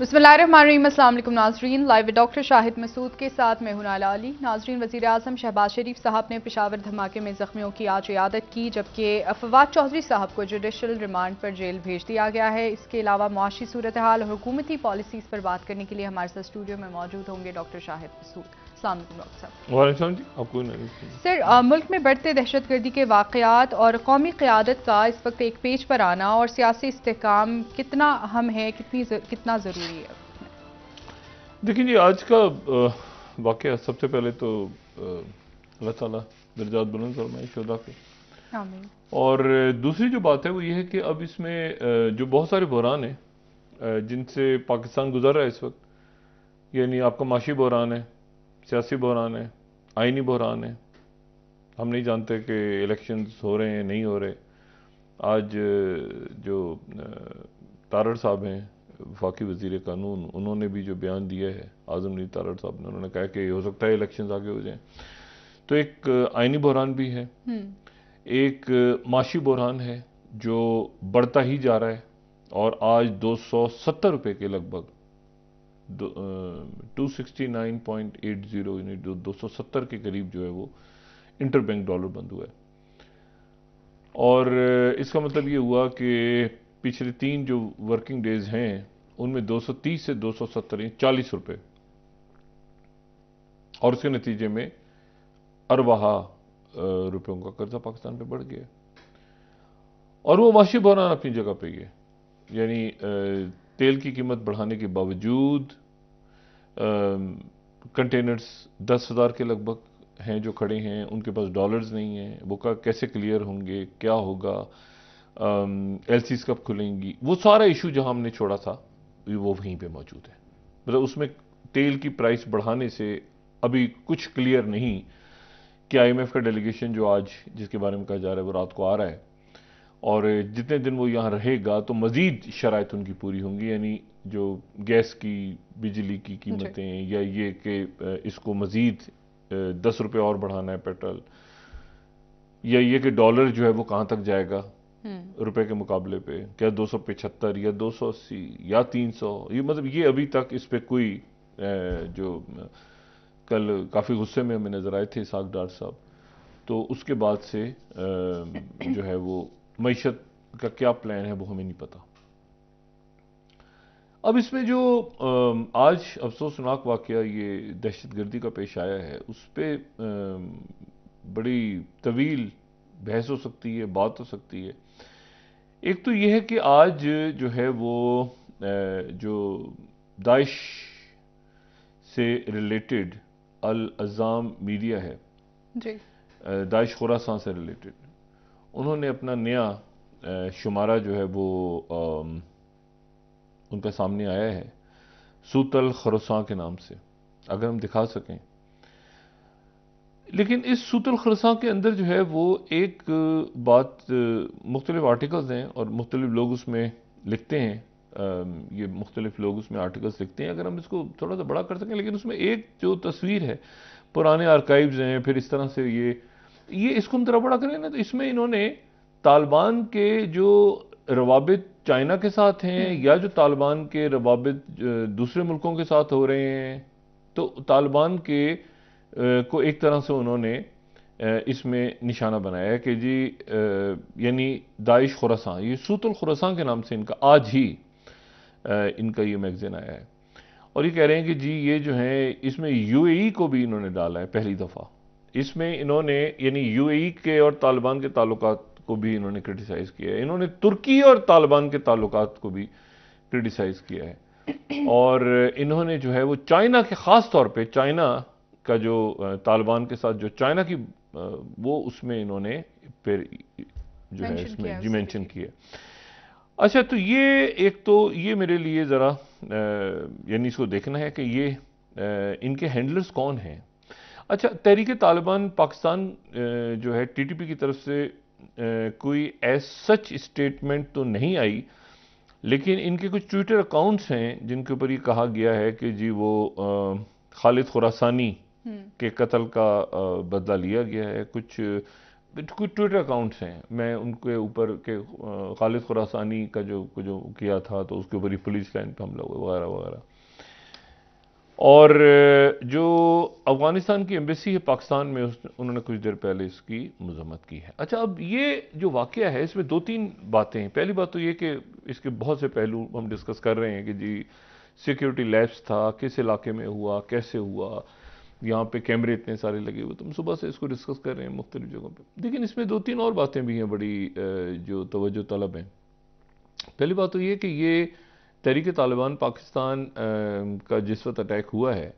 बिस्मिल्लाहिर्रहमानिर्रहीम। अस्सलाम वालेकुम नाजरीन, live with doctor Shahid Masood के साथ मैं हूं नाला अली। नाजरीन, वज़ीर आज़म शहबाज शरीफ साहब ने पेशावर धमाके में जख्मियों की आज इयादत की, जबकि फवाद चौधरी साहब को जुडिशल रिमांड पर जेल भेज दिया गया है। इसके अलावा मुआशी सूरत हाल और हुकूमती पॉलिसीज़ पर बात करने के लिए हमारे साथ स्टूडियो में मौजूद होंगे डॉक्टर शाहिद मसूद। अस्सलाम वालेकुम डॉक्टर साहब। वालेकुम जी, आपको सर, मुल्क में बढ़ते दहशतगर्दी के वाक़यात और कौमी क़यादत का इस वक्त एक पेज पर आना और सियासी इस्तेहकाम कितना अहम है, कितना ज़रूरी है? देखिए जी, आज का वाक़या सबसे पहले तो अल्लाह ताला दर्जात बुलंद फरमाए शुहदा के। आमीन। और दूसरी जो बात है वो ये है कि अब इसमें जो बहुत सारे बहरान हैं जिनसे पाकिस्तान गुजर रहा है इस वक्त, यानी आपका माशी बहरान है, सियासी बहरान है, आइनी बहरान है। हम नहीं जानते कि इलेक्शंस हो रहे हैं नहीं हो रहे। आज जो तारड़ साहब हैं वफाकी वज़ीर कानून, उन्होंने भी जो बयान दिया है, आज़म नीर तारड़ साहब ने, उन्होंने कहा कि हो सकता है इलेक्शंस आगे हो जाएं। तो एक आइनी बहरान भी है, एक माशी बहरान है जो बढ़ता ही जा रहा है और आज 270 रुपये के लगभग 269.80 यूनिट 270 के करीब जो है वो इंटर बैंक डॉलर बंद हुआ है। और इसका मतलब ये हुआ कि पिछले 3 जो वर्किंग डेज हैं उनमें 230 से 270 40 रुपये, और उसके नतीजे में अरबहा रुपयों का कर्जा पाकिस्तान पे बढ़ गया। और वो माशी बहरान अपनी जगह पे ही है, यानी तेल की कीमत बढ़ाने के बावजूद कंटेनर्स 10,000 के लगभग हैं जो खड़े हैं, उनके पास डॉलर्स नहीं हैं, वो कैसे क्लियर होंगे, क्या होगा, एलसीज कब खुलेंगी, वो सारा इशू जहां हमने छोड़ा था वो वहीं पे मौजूद है। मतलब उसमें तेल की प्राइस बढ़ाने से अभी कुछ क्लियर नहीं कि आईएमएफ का डेलीगेशन जो आज जिसके बारे में कहा जा रहा है वो रात को आ रहा है, और जितने दिन वो यहाँ रहेगा तो मजीद शराइत उनकी पूरी होंगी, यानी जो गैस की, बिजली की कीमतें, या ये कि इसको मजीद 10 रुपये और बढ़ाना है पेट्रोल, या ये कि डॉलर जो है वो कहाँ तक जाएगा रुपए के मुकाबले पे, क्या 275 या 280 या 300, ये मतलब ये अभी तक इस पे कोई जो कल काफ़ी गुस्से में हमें नज़र आए थे इसाक डार साहब, तो उसके बाद से जो है वो मईशत का क्या प्लान है वो हमें नहीं पता। अब इसमें जो आज अफसोसनाक वाकया ये दहशतगर्दी का पेश आया है, उस पर बड़ी तवील बहस हो सकती है, बात हो सकती है। एक तो यह है कि आज जो है वो जो दाइश से रिलेटेड अल अज़ाम मीडिया है जी, दाइश खुरासान से रिलेटेड, उन्होंने अपना नया शुमारा जो है वो उनका सामने आया है सूतल खरसां के नाम से, अगर हम दिखा सकें। लेकिन इस सूतल खरसां के अंदर जो है वो एक बात, मुख्तलिफ आर्टिकल्स हैं और मुख्तलिफ लोग उसमें लिखते हैं, ये मुख्तलिफ लोग उसमें आर्टिकल्स लिखते हैं, अगर हम इसको थोड़ा सा बड़ा कर सकें। लेकिन उसमें एक जो तस्वीर है, पुराने आर्काइव्स हैं, फिर इस तरह से ये इसको हम थोड़ा बड़ा करें ना, तो इसमें इन्होंने तालिबान के जो रवाबित चाइना के साथ हैं या जो तालिबान के रवाबित दूसरे मुल्कों के साथ हो रहे हैं, तो तालिबान के को एक तरह से उन्होंने इसमें निशाना बनाया है कि जी यानी दाइश खुरासान, ये सूतल खुरासान के नाम से इनका आज ही इनका ये मैगजीन आया है, और ये कह रहे हैं कि जी ये जो है इसमें यूएई को भी इन्होंने डाला है पहली दफ़ा। इसमें इन्होंने यानी यूएई के और तालिबान के ताल्लुकात को भी इन्होंने क्रिटिसाइज़ किया है, इन्होंने तुर्की और तालिबान के ताल्लुकात को भी क्रिटिसाइज़ किया है, और इन्होंने जो है वो चाइना के ख़ास तौर पे चाइना का जो तालिबान के साथ जो चाइना की वो उसमें इन्होंने फिर जो है इसमें जी मेंशन किया। अच्छा, तो ये एक तो ये मेरे लिए ज़रा यानी इसको देखना है कि ये इनके हैंडलर्स कौन हैं। अच्छा, तहरीक तालिबान पाकिस्तान जो है टीटीपी की तरफ से कोई एज सच स्टेटमेंट तो नहीं आई, लेकिन इनके कुछ ट्विटर अकाउंट्स हैं जिनके ऊपर ये कहा गया है कि जी वो खालिद खुरासानी के कत्ल का बदला लिया गया है। कुछ कुछ ट्विटर अकाउंट्स हैं, मैं उनके ऊपर के खालिद खुरासानी का जो किया था तो उसके ऊपर ही पुलिस लाइन पे हमला हुआ वगैरह वगैरह। और जो अफगानिस्तान की एम्बेसी है पाकिस्तान में, उन्होंने कुछ देर पहले इसकी मजम्मत की है। अच्छा, अब ये जो वाकया है इसमें दो तीन बातें हैं। पहली बात तो ये कि इसके बहुत से पहलू हम डिस्कस कर रहे हैं कि जी सिक्योरिटी लैप्स था, किस इलाके में हुआ, कैसे हुआ, यहाँ पे कैमरे इतने सारे लगे हुए, तो हम सुबह से इसको डिस्कस कर रहे हैं मुख्तलिफ जगहों पे। लेकिन इसमें दो तीन और बातें भी हैं बड़ी जो तवज्जो तलब हैं। पहली बात तो ये कि ये तहरीक तालिबान पाकिस्तान का जिस वक्त अटैक हुआ है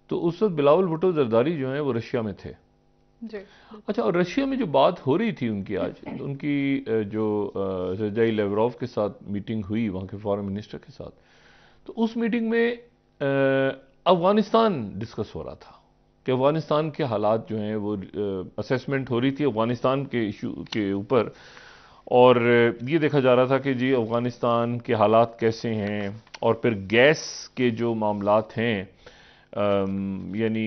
तो उस वक्त बिलावल भुट्टो जरदारी जो हैं वो रशिया में थे जी। अच्छा, और रशिया में जो बात हो रही थी उनकी आज, उनकी जो सर्जेई लेवरोव के साथ मीटिंग हुई वहाँ के फॉरेन मिनिस्टर के साथ, तो उस मीटिंग में अफगानिस्तान डिस्कस हो रहा था कि अफगानिस्तान के हालात जो हैं वो असेसमेंट हो रही थी अफगानिस्तान के इशू के ऊपर। और ये देखा जा रहा था कि जी अफगानिस्तान के हालात कैसे हैं, और फिर गैस के जो मामलात हैं, यानी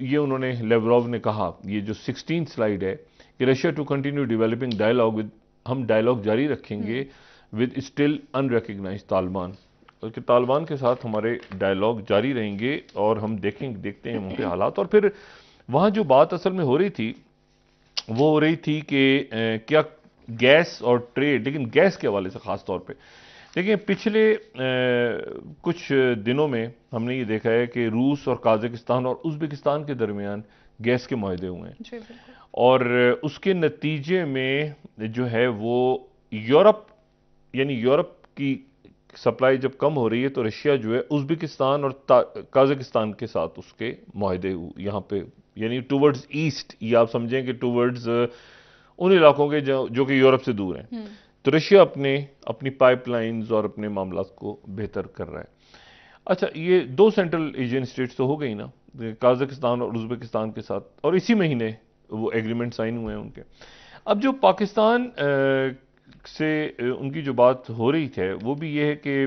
ये उन्होंने लेवरोव ने कहा, ये जो 16 स्लाइड है कि Russia to continue developing dialogue with, हम डायलॉग जारी रखेंगे विद स्टिल अनरिकग्नाइज तालिबान, कि तालिबान के साथ हमारे डायलॉग जारी रहेंगे और हम देखते हैं वहाँ के हालात। और फिर वहाँ जो बात असल में हो रही थी वो हो रही थी कि क्या गैस और ट्रेड, लेकिन गैस के हवाले से खास तौर पे देखिए पिछले कुछ दिनों में हमने ये देखा है कि रूस और काजाकिस्तान और उज़्बेकिस्तान के दरमियान गैस के मुआहदे हुए हैं, और उसके नतीजे में जो है वो यूरोप, यानी यूरोप की सप्लाई जब कम हो रही है तो रशिया जो है उज़्बेकिस्तान और काजाकिस्तान के साथ उसके मुआहदे यहाँ पे, यानी टूवर्ड्स ईस्ट, या आप समझें कि टूवर्ड्स उन इलाकों के जो कि यूरोप से दूर हैं, तो रशिया अपनी पाइपलाइंस और अपने मामलात को बेहतर कर रहा है। अच्छा, ये दो सेंट्रल एशियन स्टेट्स तो हो गई ना, काजाकिस्तान और उज़्बेकिस्तान के साथ, और इसी महीने वो एग्रीमेंट साइन हुए हैं उनके। अब जो पाकिस्तान से उनकी जो बात हो रही है वो भी ये है कि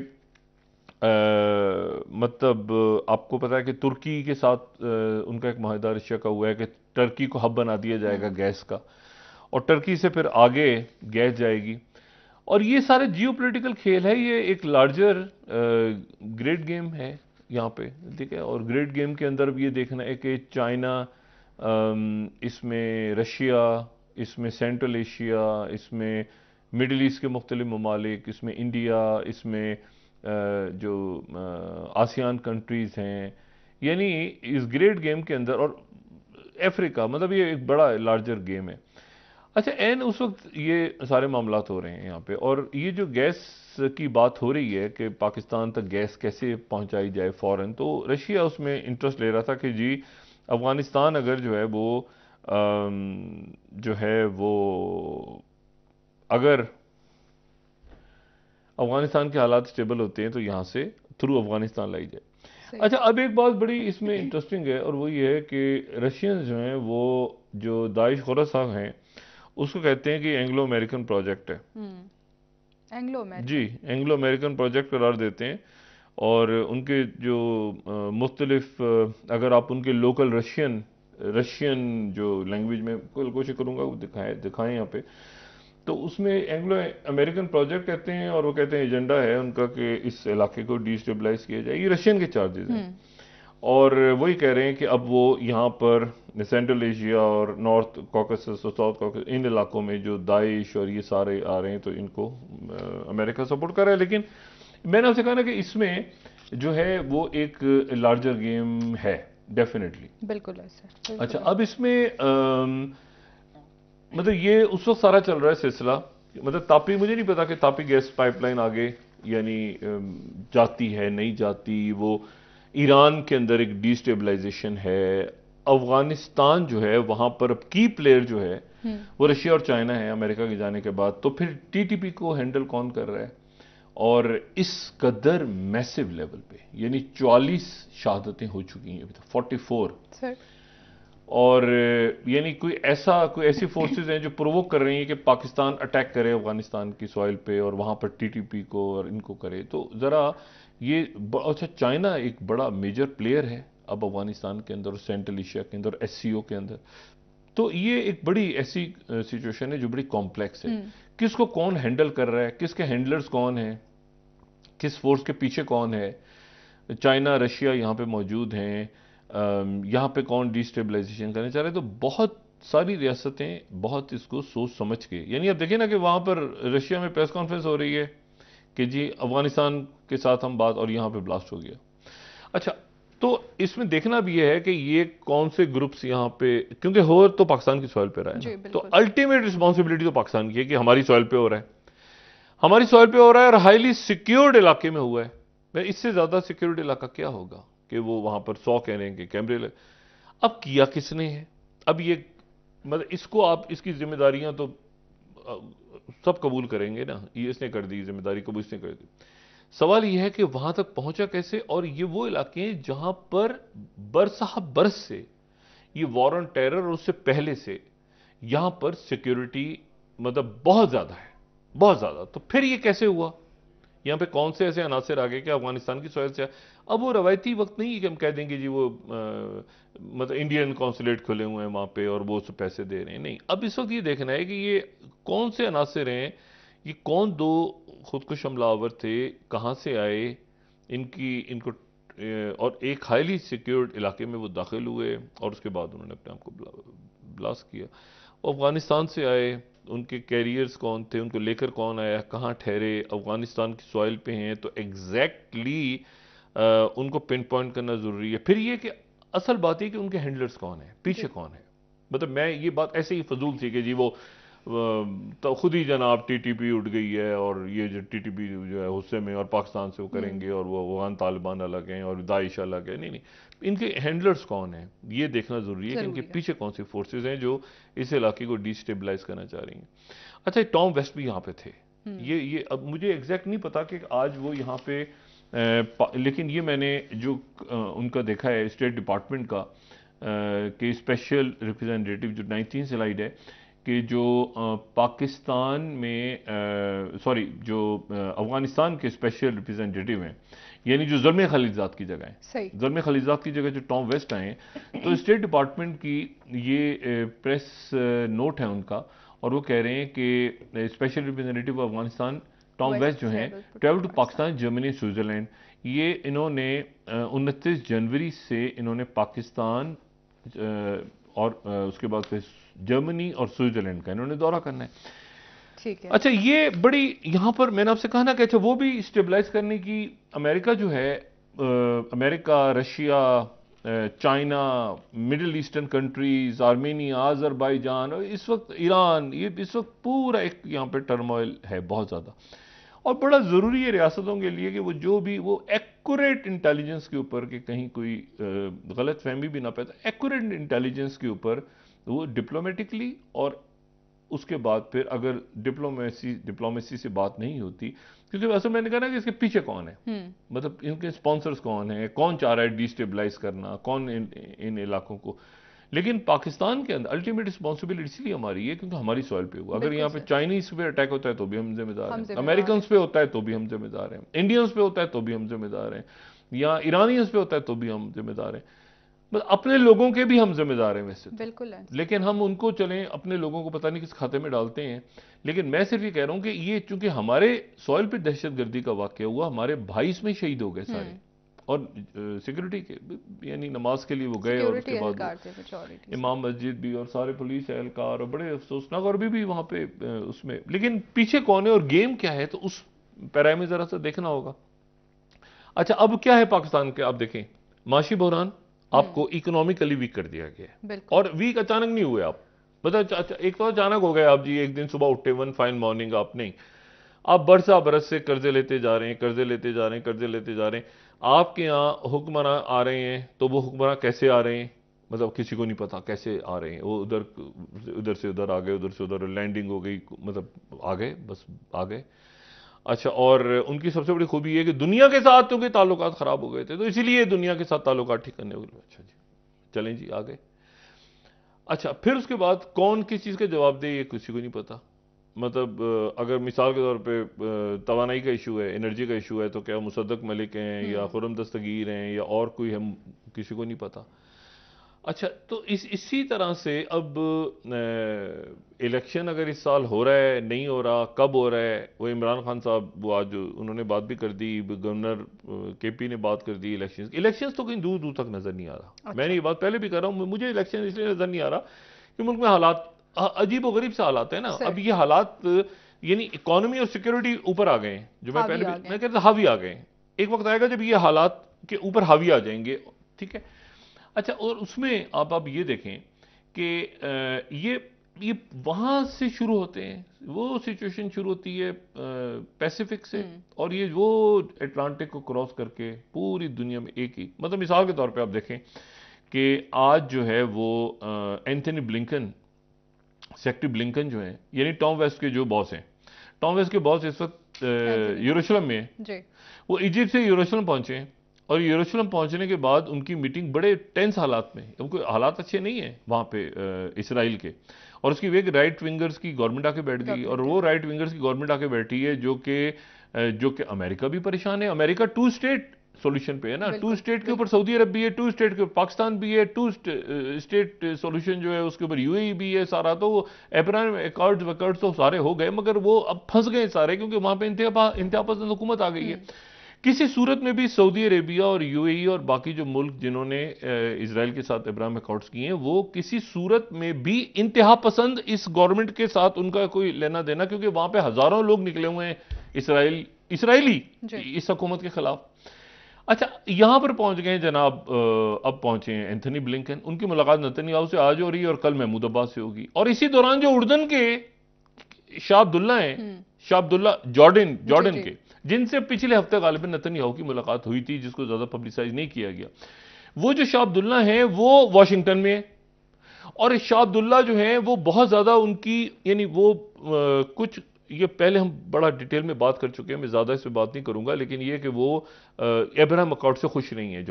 मतलब आपको पता है कि तुर्की के साथ उनका एक माहिदा रशिया का हुआ है कि टर्की को हब बना दिया जाएगा गैस का, और टर्की से फिर आगे गैस जाएगी। और ये सारे जियोपॉलिटिकल खेल है, ये एक लार्जर ग्रेट गेम है यहाँ पे, ठीक है। और ग्रेट गेम के अंदर भी ये देखना है कि चाइना, इसमें रशिया, इसमें सेंट्रल एशिया, इसमें मिडिल ईस्ट के मुख्तलिफ ममालिक, इसमें इंडिया, इसमें जो आसियान कंट्रीज़ हैं, यानी इस ग्रेट गेम के अंदर, और अफ्रीका, मतलब ये एक बड़ा लार्जर गेम है। अच्छा, एन उस वक्त ये सारे मामलात हो रहे हैं यहाँ पे, और ये जो गैस की बात हो रही है कि पाकिस्तान तक गैस कैसे पहुँचाई जाए फ़ौरन, तो रशिया उसमें इंटरेस्ट ले रहा था कि जी अफ़गानिस्तान अगर जो है वो जो है वो अगर अफगानिस्तान के हालात स्टेबल होते हैं तो यहाँ से थ्रू अफगानिस्तान लाई जाए। अच्छा, अब एक बात बड़ी इसमें इंटरेस्टिंग है, और वो ये है कि रशियंस जो हैं वो जो दाइश खोरासान हैं उसको कहते हैं कि एंग्लो अमेरिकन प्रोजेक्ट है। एंग्लो अमेरिकन, जी, एंग्लो अमेरिकन प्रोजेक्ट करार देते हैं। और उनके जो मुख्तलिफ, अगर आप उनके लोकल रशियन जो लैंग्वेज में कोशिश करूँगा वो दिखाएं यहाँ पे, तो उसमें एंग्लो अमेरिकन प्रोजेक्ट कहते हैं, और वो कहते हैं एजेंडा है उनका कि इस इलाके को डिस्टेबलाइज किया जाए। ये रशियन के चार्जेस हैं, और वही कह रहे हैं कि अब वो यहाँ पर सेंट्रल एशिया और नॉर्थ कॉकेसस और साउथ कॉकेसस, इन इलाकों में जो दाइश और ये सारे आ रहे हैं तो इनको अमेरिका सपोर्ट कर रहा है। लेकिन मैंने आपसे कहा ना कि इसमें जो है वो एक लार्जर गेम है, डेफिनेटली, बिल्कुल ऐसा। अच्छा, अब इसमें मतलब ये उस वक्त सारा चल रहा है सिलसिला, मतलब तापी, मुझे नहीं पता कि तापी गैस पाइपलाइन आगे यानी जाती है नहीं जाती, वो ईरान के अंदर एक डिस्टेबलाइजेशन है। अफगानिस्तान जो है वहां पर की प्लेयर जो है वो रशिया और चाइना है अमेरिका के जाने के बाद, तो फिर टीटीपी को हैंडल कौन कर रहा है? और इस कदर मैसिव लेवल पे, यानी 44 शहादतें हो चुकी हैं अभी तक, 44 सर। और यानी कोई ऐसी फोर्सेस हैं जो प्रोवोक कर रही हैं कि पाकिस्तान अटैक करे अफगानिस्तान की सॉइल पे और वहां पर टीटीपी को और इनको करे। तो जरा ये अच्छा, चाइना एक बड़ा मेजर प्लेयर है अब अफगानिस्तान के अंदर, सेंट्रल एशिया के अंदर, एससीओ के अंदर। तो ये एक बड़ी ऐसी सिचुएशन है जो बड़ी कॉम्प्लेक्स है। किसको कौन हैंडल कर रहा है, किसके हैंडलर्स कौन है, किस फोर्स के पीछे कौन है, चाइना रशिया यहाँ पे मौजूद हैं, यहाँ पे कौन डिस्टेबलाइजेशन करना चाह रहे हैं। तो बहुत सारी रियासतें बहुत इसको सोच समझ के, यानी आप देखिए ना कि वहाँ पर रशिया में प्रेस कॉन्फ्रेंस हो रही है कि जी अफगानिस्तान के साथ हम बात, और यहाँ पे ब्लास्ट हो गया। अच्छा, तो इसमें देखना भी ये है कि ये कौन से ग्रुप्स यहाँ पे, क्योंकि हो तो पाकिस्तान की सॉइल पे रहा है ना, तो अल्टीमेट रिस्पॉन्सिबिलिटी तो पाकिस्तान की है कि हमारी सॉइल पे हो रहा है, हमारी सॉइल पे हो रहा है और हाईली सिक्योर्ड इलाके में हुआ है। इससे ज्यादा सिक्योर्ड इलाका क्या होगा कि वो वहां पर 100 कह रहे हैं कि कैमरे लगे। अब किया किसने है, अब ये मतलब इसको आप इसकी जिम्मेदारियां तो सब कबूल करेंगे ना, ये इसने कर दी जिम्मेदारी कबूल, इसने कर दी। सवाल यह है कि वहां तक पहुंचा कैसे, और ये वो इलाके हैं जहां पर बरसहा बरस से ये वॉर ऑन टेरर और उससे पहले से यहां पर सिक्योरिटी मतलब बहुत ज्यादा है, बहुत ज्यादा। तो फिर ये कैसे हुआ, यहां पे कौन से ऐसे अनासर आ गए कि अफगानिस्तान की सॉइल से। अब वो रवायती वक्त नहीं है कि हम कह देंगे जी वो मतलब इंडियन कॉन्सुलेट खुले हुए हैं वहां पे और वो सब पैसे दे रहे हैं, नहीं। अब इस वक्त ये देखना है कि ये कौन से अनासर हैं, ये कौन दो खुदकुश हमलावर थे, कहां से आए, इनको और एक हाईली सिक्योर्ड इलाके में वो दाखिल हुए और उसके बाद उन्होंने अपने आप को ब्लास्ट किया। अफगानिस्तान से आए, उनके कैरियर्स कौन थे, उनको लेकर कौन आया, कहाँ ठहरे, अफगानिस्तान की सॉइल पे हैं तो एग्जैक्टली उनको पिन पॉइंट करना जरूरी है। फिर ये कि असल बात है कि उनके हैंडलर्स कौन है, पीछे कौन है। मतलब मैं ये बात ऐसे ही फजूल थी कि जी वो तो खुद ही जनाब टीटीपी उठ गई है और ये जो टीटीपी जो है गुस्से में और पाकिस्तान से वो करेंगे और वो अफगान तालिबान अलग हैं और दाइश अलग है। नहीं नहीं, इनके हैंडलर्स कौन हैं ये देखना जरूरी है कि इनके पीछे कौन सी फोर्सेज हैं जो इस इलाके को डिस्टेबलाइज करना चाह रही हैं। अच्छा, टॉम वेस्ट भी यहाँ पे थे। ये अब मुझे एग्जैक्ट नहीं पता कि आज वो यहाँ पे लेकिन ये मैंने जो उनका देखा है स्टेट डिपार्टमेंट का कि स्पेशल रिप्रेजेंटेटिव जो 19 स्लाइड है कि जो पाकिस्तान में सॉरी जो अफगानिस्तान के स्पेशल रिप्रेजेंटेटिव हैं, यानी जो ज़ुल्म खलीजात की जगह है, ज़ुल्म खलीजात की जगह जो टॉम वेस्ट आए हैं, तो स्टेट डिपार्टमेंट की ये प्रेस नोट है उनका, और वो कह रहे हैं कि special representative of Afghanistan Tom West जो हैं travel to Pakistan, Germany, Switzerland. ये इन्होंने 29 जनवरी से इन्होंने पाकिस्तान और उसके बाद फिर जर्मनी और स्विट्जरलैंड का इन्होंने दौरा करना है। ठीक है। अच्छा, ये बड़ी यहां पर मैंने आपसे कहा ना कि अच्छा वो भी स्टेबलाइज करने की अमेरिका जो है, America, Russia, China, middle eastern countries, Armenia, Azerbaijan और इस वक्त ईरान, ये इस वक्त पूरा एक यहाँ पे टर्मोइल है बहुत ज्यादा। और बड़ा जरूरी है रियासतों के लिए कि वो जो भी वो एक्यूरेट इंटेलिजेंस के ऊपर कि कहीं कोई गलत फहमी भी ना पैदा, एक्यूरेट इंटेलिजेंस के ऊपर वो डिप्लोमेटिकली, और उसके बाद फिर अगर डिप्लोमेसी से बात नहीं होती, क्योंकि वैसे मैंने कहा ना कि इसके पीछे कौन है, मतलब इनके स्पॉन्सर्स कौन है, कौन चाह रहा है डिस्टेबलाइज करना, कौन इन इलाकों को। लेकिन पाकिस्तान के अंदर अल्टीमेट रिस्पॉन्सिबिलिटी इसलिए हमारी है क्योंकि हमारी सॉइल पे हुआ। अगर यहाँ पे चाइनीज पे अटैक होता है तो भी हम जिम्मेदार हैं, अमेरिकन पे होता है तो भी हम जिम्मेदार हैं, इंडियंस पे होता है तो भी हम जिम्मेदार हैं, या ईरानियंस पे होता है तो भी हम जिम्मेदार हैं। बस अपने लोगों के भी हम जिम्मेदार हैं वैसे बिल्कुल है, लेकिन हम उनको चलें अपने लोगों को पता नहीं किस खाते में डालते हैं। लेकिन मैं सिर्फ ये कह रहा हूं कि ये चूंकि हमारे सॉइल पे दहशतगर्दी का वाकया हुआ, हमारे भाई इसमें शहीद हो गए सारे, और सिक्योरिटी के यानी नमाज के लिए वो गए और उसके बाद इमाम मस्जिद भी और सारे पुलिस एहलकार, और बड़े अफसोसनाक, और भी वहां पे उसमें। लेकिन पीछे कौन है और गेम क्या है, तो उस पैरामीटर में जरा सा देखना होगा। अच्छा, अब क्या है पाकिस्तान के, आप देखें माशी बहरान आपको इकोनॉमिकली वीक कर दिया गया, और वीक अचानक नहीं हुए आप, मतलब एक तो अचानक हो गए आप जी, एक दिन सुबह उठे वन फाइन मॉर्निंग आप नहीं, आप बरसा बरस से कर्जे लेते जा रहे हैं, कर्जे लेते जा रहे हैं, कर्जे लेते जा रहे हैं। आपके यहाँ हुक्मरान आ रहे हैं तो वो हुक्मरान कैसे आ रहे हैं, मतलब किसी को नहीं पता कैसे आ रहे हैं, वो उधर से उधर आ गए, उधर से उधर लैंडिंग हो गई, मतलब आ गए, बस आ गए। अच्छा, और उनकी सबसे बड़ी खूबी है कि दुनिया के साथ क्योंकि ताल्लुकात खराब हो गए थे तो इसलिए दुनिया के साथ ताल्लुकात ठीक करने हो गए। अच्छा जी, चलें जी, आ गए। अच्छा, फिर उसके बाद कौन किस चीज का जवाब दे ये किसी को नहीं पता। मतलब अगर मिसाल के तौर पे तवानाई का इशू है, एनर्जी का इशू है, तो क्या मुसद्दक मलिक हैं या खुर्रम दस्तगीर हैं या और कोई, हम किसी को नहीं पता। अच्छा, तो इसी तरह से अब इलेक्शन अगर इस साल हो रहा है, नहीं हो रहा, कब हो रहा है, वो इमरान खान साहब वो आज उन्होंने बात भी कर दी, गवर्नर केपी ने बात कर दी इलेक्शंस तो कहीं दूर दूर तक नजर नहीं आ रहा। अच्छा। मैंने ये बात पहले भी कर रहा हूँ, मुझे इलेक्शन इसलिए नजर नहीं आ रहा कि मुल्क में हालात अजीब व गरीब से हालात है ना। अब ये हालात यानी इकोनॉमी और सिक्योरिटी ऊपर आ गए हैं, जो मैं पहले भी मैं कहता हावी आ गए हैं। एक वक्त आएगा जब ये हालात के ऊपर हावी आ जाएंगे, ठीक है। अच्छा, और उसमें आप ये देखें कि ये वहां से शुरू होते हैं, वो सिचुएशन शुरू होती है पैसिफिक से, और ये वो अटलांटिक को क्रॉस करके पूरी दुनिया में एक ही, मतलब मिसाल के तौर पे आप देखें कि आज जो है वो एंथनी ब्लिंकन, सेक्रेटरी ब्लिंकन जो है, यानी टॉम वेस्ट के जो बॉस हैं, टॉम वेस्ट के बॉस इस वक्त यरूशलेम में है। वो इजिप्ट से यरूशलेम पहुंचे, और यरूशलेम पहुंचने के बाद उनकी मीटिंग बड़े टेंस हालात में, उनको हालात अच्छे नहीं है वहां पे इसराइल के, और उसकी एक राइट विंगर्स की गवर्नमेंट आके बैठ गई, और वो राइट विंगर्स की गवर्नमेंट आके बैठी है जो कि अमेरिका भी परेशान है। अमेरिका टू स्टेट सॉल्यूशन पे है ना, टू स्टेट के ऊपर सऊदी अरब भी है, टू स्टेट के ऊपर पाकिस्तान भी है, टू स्टेट सॉल्यूशन जो है उसके ऊपर यूएई भी है सारा। तो अब्राहम एकॉर्ड्स वकॉर्ड्स तो सारे हो गए, मगर वो अब फंस गए सारे, क्योंकि वहां पे इंतहा पसंद हुकूमत आ गई है। किसी सूरत में भी सऊदी अरेबिया और यूएई और बाकी जो मुल्क जिन्होंने इजराइल के साथ अब्राहम अकॉर्ड्स किए हैं, वो किसी सूरत में भी इंतहा पसंद इस गवर्नमेंट के साथ उनका कोई लेना देना, क्योंकि वहां पे हजारों लोग निकले हुए हैं इसराइली इस हुकूमत के खिलाफ। अच्छा, यहां पर पहुंच गए जनाब, अब पहुंचे हैं एंथनी ब्लिंकन, उनकी मुलाकात नेतन्याहू से आज हो रही है और कल महमूद अब्बास से होगी। और इसी दौरान जो उर्दन के शाह अब्दुल्ला हैं, शाह अब्दुल्ला जॉर्डन के, जिनसे पिछले हफ्ते गालिबन नेतन्याहू की मुलाकात हुई थी, जिसको ज्यादा पब्लिसाइज नहीं किया गया, वो जो शाह अब्दुल्ला हैं वो वॉशिंगटन में है। और शाह अब्दुल्ला जो हैं वो बहुत ज्यादा उनकी, यानी वो कुछ, ये पहले हम बड़ा डिटेल में बात कर चुके हैं, मैं ज्यादा इस पर बात नहीं करूंगा, लेकिन ये कि वो अब्राहम अकॉर्ड से खुश नहीं है।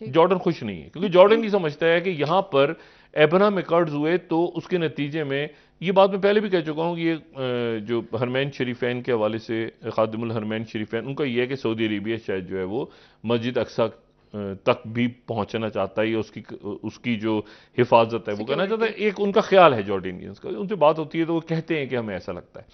जॉर्डन खुश नहीं है, क्योंकि जॉर्डन ये समझता है कि यहां पर अब्राहम अकॉर्ड्स हुए तो उसके नतीजे में, ये बात मैं पहले भी कह चुका हूं कि ये जो हरमैन शरीफैन के हवाले से, खादिमुल हरमैन शरीफैन, उनका यह है कि सऊदी अरेबिया शायद जो है वो मस्जिद अक्सा तक भी पहुंचना चाहता है, उसकी जो हिफाजत है वो करना चाहता है। एक उनका ख्याल है जॉर्डेनियंस का, उनसे बात होती है तो वो कहते हैं कि हमें ऐसा लगता है।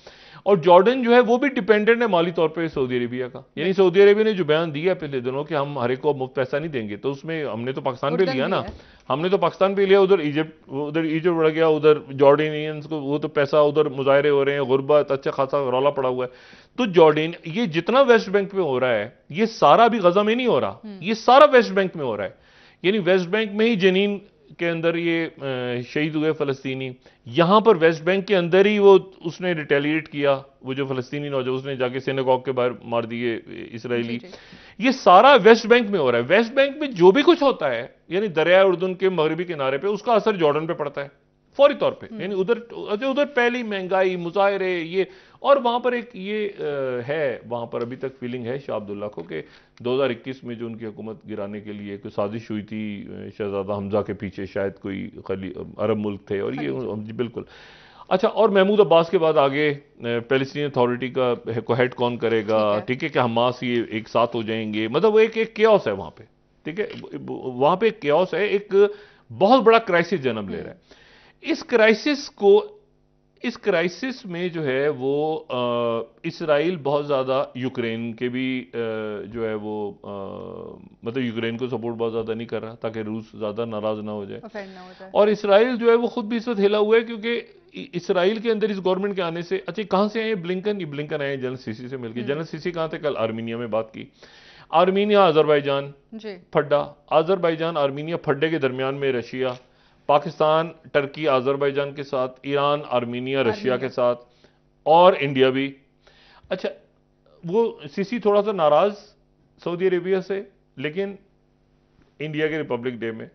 और जॉर्डन जो है वो भी डिपेंडेंट है माली तौर पे सऊदी अरेबिया का, यानी सऊदी अरेबिया ने जो बयान दिया पिछले दिनों कि हम हर एक को मुफ्त पैसा नहीं देंगे, तो उसमें हमने तो पाकिस्तान पे लिया ना, हमने तो पाकिस्तान पे लिया, उधर इजिप्ट बढ़ गया, उधर जॉर्डेनियंस को वो तो पैसा, उधर मुजाहरे हो रहे हैं, गुर्बत, अच्छा खासा रौला पड़ा हुआ है। तो जॉर्डन, ये जितना वेस्ट बैंक में हो रहा है, ये सारा भी गजा में नहीं हो रहा, ये सारा वेस्ट बैंक में हो रहा है। यानी वेस्ट बैंक में ही जनीन के अंदर ये शहीद हुए फलस्तीनी, यहां पर वेस्ट बैंक के अंदर ही वो उसने रिटेलिएट किया, वो जो फलस्तीनी नौजवान उसने जाके सिनेगॉग के बाहर मार दिए इसराइली। ये सारा वेस्ट बैंक में हो रहा है। वेस्ट बैंक में जो भी कुछ होता है, यानी दरिया उर्दन के मगरबी किनारे पे, उसका असर जॉर्डन पे पड़ता है फौरी तौर पे। यानी उधर पहली महंगाई, मुजाहरे, ये, और वहां पर एक ये है, वहां पर अभी तक फीलिंग है शाह अब्दुल्ला को कि 2021 में जो उनकी हुकूमत गिराने के लिए कोई साजिश हुई थी, शहजादा हमजा के पीछे शायद कोई अरब मुल्क थे, और ये बिल्कुल। अच्छा, और महमूद अब्बास के बाद आगे पैलेस्टीन अथॉरिटी का हेड कौन करेगा, ठीक है, कि हमास ये एक साथ हो जाएंगे, मतलब वो एक केओस है वहां पे, ठीक है, वहां पे एक केओस है, एक बहुत बड़ा क्राइसिस जन्म ले रहा है। इस क्राइसिस में जो है वो इसराइल बहुत ज़्यादा यूक्रेन के भी जो है वो मतलब यूक्रेन को सपोर्ट बहुत ज़्यादा नहीं कर रहा, ताकि रूस ज़्यादा नाराज़ ना हो जाए। और इसराइल जो है वो खुद भी इस वक्त हिला हुआ है, क्योंकि इसराइल के अंदर इस गवर्नमेंट के आने से, अच्छा कहाँ से आए ब्लिंकन आए जनरल सीसी से मिलकर। जनरल सीसी कहाँ थे? कल आर्मीनिया में बात की। आर्मीनिया अजरबैजान फड्डा, अजरबैजान आर्मीनिया फड्डे के दरमियान में रशिया, पाकिस्तान, टर्की अजरबैजान के साथ, ईरान, आर्मीनिया, रशिया के साथ, और इंडिया भी। अच्छा, वो सीसी थोड़ा सा नाराज सऊदी अरेबिया से, लेकिन इंडिया के रिपब्लिक डे में,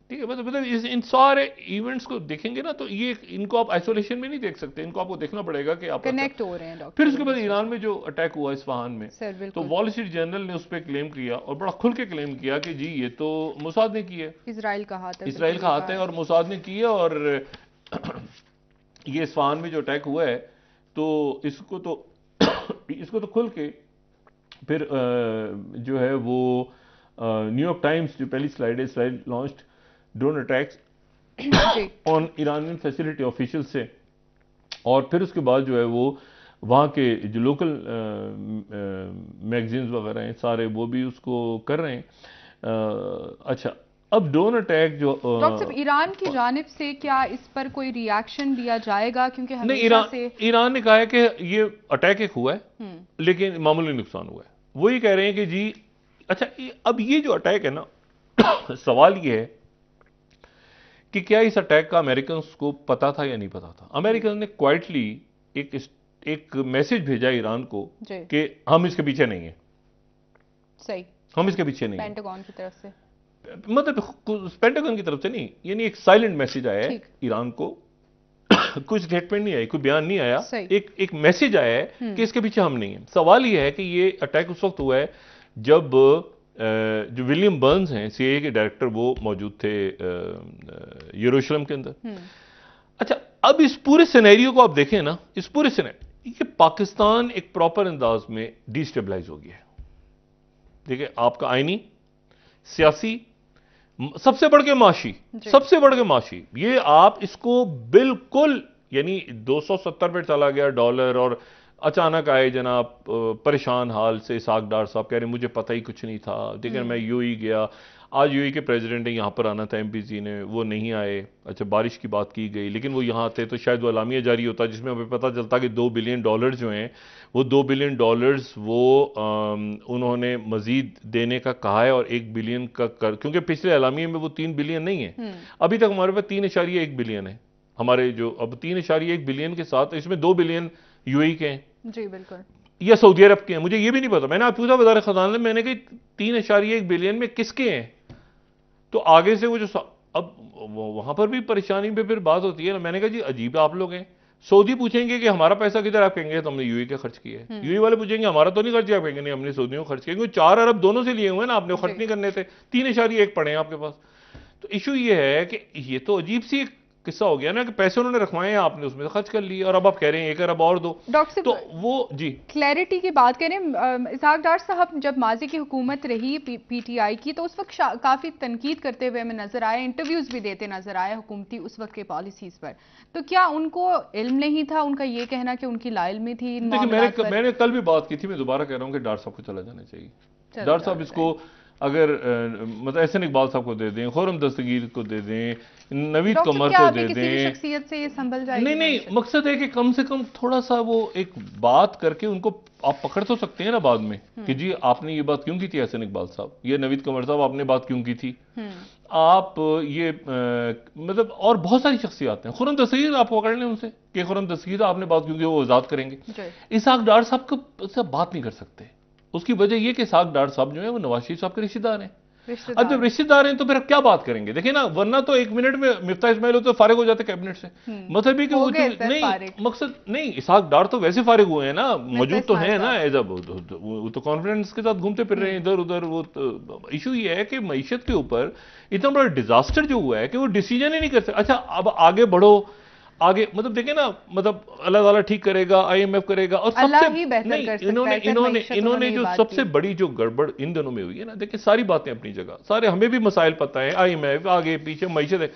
ठीक है, मतलब इन सारे इवेंट्स को देखेंगे ना, तो ये इनको आप आइसोलेशन में नहीं देख सकते, इनको आपको देखना पड़ेगा कि आप कनेक्ट हो रहे हैं डॉक्टर। फिर उसके बाद ईरान में जो अटैक हुआ इस्फहान में, तो वॉल स्ट्रीट जर्नल ने उस पर क्लेम किया, और बड़ा खुल के क्लेम किया कि जी ये तो मोसाद ने की है, इसराइल का हाथ है, और मोसाद ने की है, और ये इस्फहान में जो अटैक हुआ है, तो इसको तो खुल के फिर जो है वो न्यूयॉर्क टाइम्स, जो पहली स्लाइड है, slide launched, drone attacks on Iranian facility official से, और फिर उसके बाद जो है वो वहाँ के जो लोकल मैगजीन्स वगैरह हैं सारे वो भी उसको कर रहे हैं। अच्छा, अब ड्रोन अटैक जो डॉक्टर साहब, ईरान की जानिब से क्या इस पर कोई रिएक्शन दिया जाएगा? क्योंकि नहीं, हमेशा ईरान ने कहा है कि ये अटैक एक हुआ है लेकिन मामूली नुकसान हुआ है। वो ये कह रहे हैं कि जी अच्छा, अब ये जो अटैक है ना सवाल ये है कि क्या इस अटैक का अमेरिकन को पता था या नहीं पता था। अमेरिकन ने क्वाइटली एक मैसेज भेजा ईरान को कि हम इसके पीछे नहीं है, सही, हम इसके पीछे नहीं है, पेंटागन की तरफ से, मतलब पेंटागन की तरफ से नहीं, यानी एक साइलेंट मैसेज आया है ईरान को कुछ स्टेटमेंट नहीं आई, कोई बयान नहीं आया, एक मैसेज आया है कि इसके पीछे हम नहीं है। सवाल यह है कि ये अटैक उस वक्त हुआ है जब जो विलियम बर्न्स हैं सीआईए के डायरेक्टर वो मौजूद थे यरूशलेम के अंदर। अच्छा, अब इस पूरे सिनेरियो को आप देखें ना, इस पूरे सिनेरियो, ये पाकिस्तान एक प्रॉपर अंदाज में डिस्टेबलाइज हो गया है। देखिए, आपका आईनी, सियासी, सबसे बढ़ के माशी, सबसे बढ़ के माशी, ये आप इसको बिल्कुल यानी 270 पे चला गया डॉलर, और अचानक आए जनाब परेशान हाल से इसहाक डार साहब कह रहे मुझे पता ही कुछ नहीं था। देखिए, मैं यूएई गया, आज यूएई के प्रेसिडेंट ने यहाँ पर आना था एमपीसी ने, वो नहीं आए। अच्छा, बारिश की बात की गई, लेकिन वो यहाँ आते तो शायद वो अलामिया जारी होता जिसमें हमें पता चलता कि $2 बिलियन जो हैं वो $2 बिलियन वो उन्होंने मजीद देने का कहा है, और 1 बिलियन का क्योंकि पिछले अलामिया में वो 3 बिलियन नहीं है, अभी तक हमारे पास 3.1 बिलियन है हमारे, जो अब 3.1 बिलियन के साथ इसमें 2 बिलियन यूएई के हैं जी बिल्कुल, या सऊदी अरब के हैं, मुझे ये भी नहीं पता। मैंने आप पूछा वज़ारत ख़ज़ाना, मैंने कहा 3.1 बिलियन में किसके हैं, तो आगे से वो जो अब वहां पर भी परेशानी पे फिर बात होती है ना। मैंने कहा जी अजीब आप लोग हैं, सऊदी पूछेंगे कि हमारा पैसा किधर, आप कहेंगे तो हमने यूएई का खर्च किया है। यूएई वाले पूछेंगे हमारा तो नहीं खर्च किया, आप कहेंगे नहीं हमने सऊदियों को खर्च किया, क्योंकि 4 अरब दोनों से लिए हुए हैं ना, आपने खर्च नहीं करने थे, 3.1 पड़े हैं आपके पास। तो इशू ये है कि ये तो अजीब सी किस्सा हो गया ना कि पैसे उन्होंने रखवाए हैं, आपने उसमें खर्च कर लिए, और अब आप कह रहे हैं 1 अरब और दो। डॉक्टर तो वो जी क्लैरिटी की बात करें, इसहाक डार साहब जब माजी की हुकूमत रही पीटीआई की, तो उस वक्त काफी तनकीद करते हुए हमें नजर आए, इंटरव्यूज भी देते नजर आए हुकूमती उस वक्त के पॉलिसीज पर। तो क्या उनको इल्म नहीं था? उनका ये कहना कि उनकी लाइल्मी थी। देखिए, मैंने कल भी बात की थी, मैं दोबारा कह रहा हूं कि डार साहब को चला जाना चाहिए। डार साहब इसको अगर मतलब एहसन इकबाल साहब को दे दें, खुर्रम दस्तगीर को दे दें, नवीद कमर को दे दें, शख्सियत से ये संभल जाएगी? नहीं, मकसद है कि कम से कम थोड़ा सा वो एक बात करके उनको आप पकड़ तो सकते हैं ना बाद में कि जी आपने ये बात क्यों की थी एहसन इकबाल साहब, ये नवीद कमर साहब आपने बात क्यों की थी, आप ये मतलब और बहुत सारी शख्सियात हैं। खुर्रम दस्तगीर आप पकड़ लें उनसे कि खुर्रम दस्तगीर आपने बात क्यों की, वो आजाद करेंगे। इसहाक डार साहब को बात नहीं कर सकते, उसकी वजह यह कि इसहाक डार साहब जो है वो नवाज शरीफ साहब के रिश्तेदार हैं। अब जब रिश्तेदार हैं तो फिर क्या बात करेंगे? देखिए ना, वरना तो 1 मिनट में मिफ्ता इस्माइल हो तो फारिग हो जाते कैबिनेट से। मतलब ही कि वो नहीं, मकसद नहीं, इसहाक डार तो वैसे फारिग हुए हैं ना, मौजूद तो हैं ना, एज वो तो कॉन्फिडेंस के साथ घूमते फिर रहे हैं इधर उधर। वो इशू ये है कि मईशत के ऊपर इतना बड़ा डिजास्टर जो हुआ है कि वो डिसीजन ही नहीं कर सकते। अच्छा, अब आगे बढ़ो, आगे मतलब देखें ना, मतलब अल्लाह ताला ठीक करेगा, आईएमएफ करेगा, और सबसे नहीं, इन्होंने जो सबसे बड़ी जो गड़बड़ इन दिनों में हुई है ना, देखिए सारी बातें अपनी जगह, सारे हमें भी मसाइल पता है, आईएमएफ आगे पीछे मईशत है,